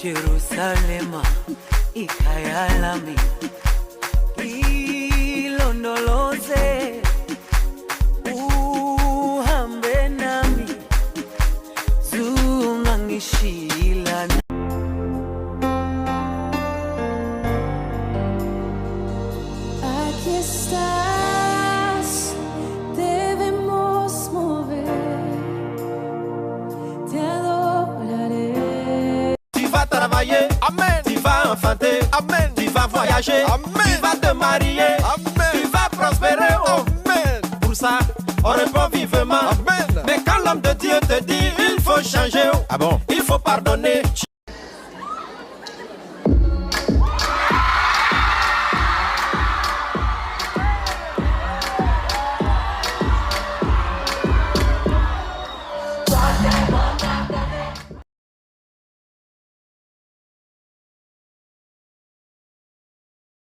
Jerusalema ikayalami ilondoloze uhambe nami zungangishilana. Aquí estás, debemos mover, te adoraré. Tu vas travailler, amen. Tu vas enfanter, amen. Tu vas voyager, amen. Tu vas te marier, amen. Tu vas prospérer, amen. Pour ça, on répond vivement, amen. Mais quand l'homme de Dieu te dit il faut changer, ah bon, il faut pardonner.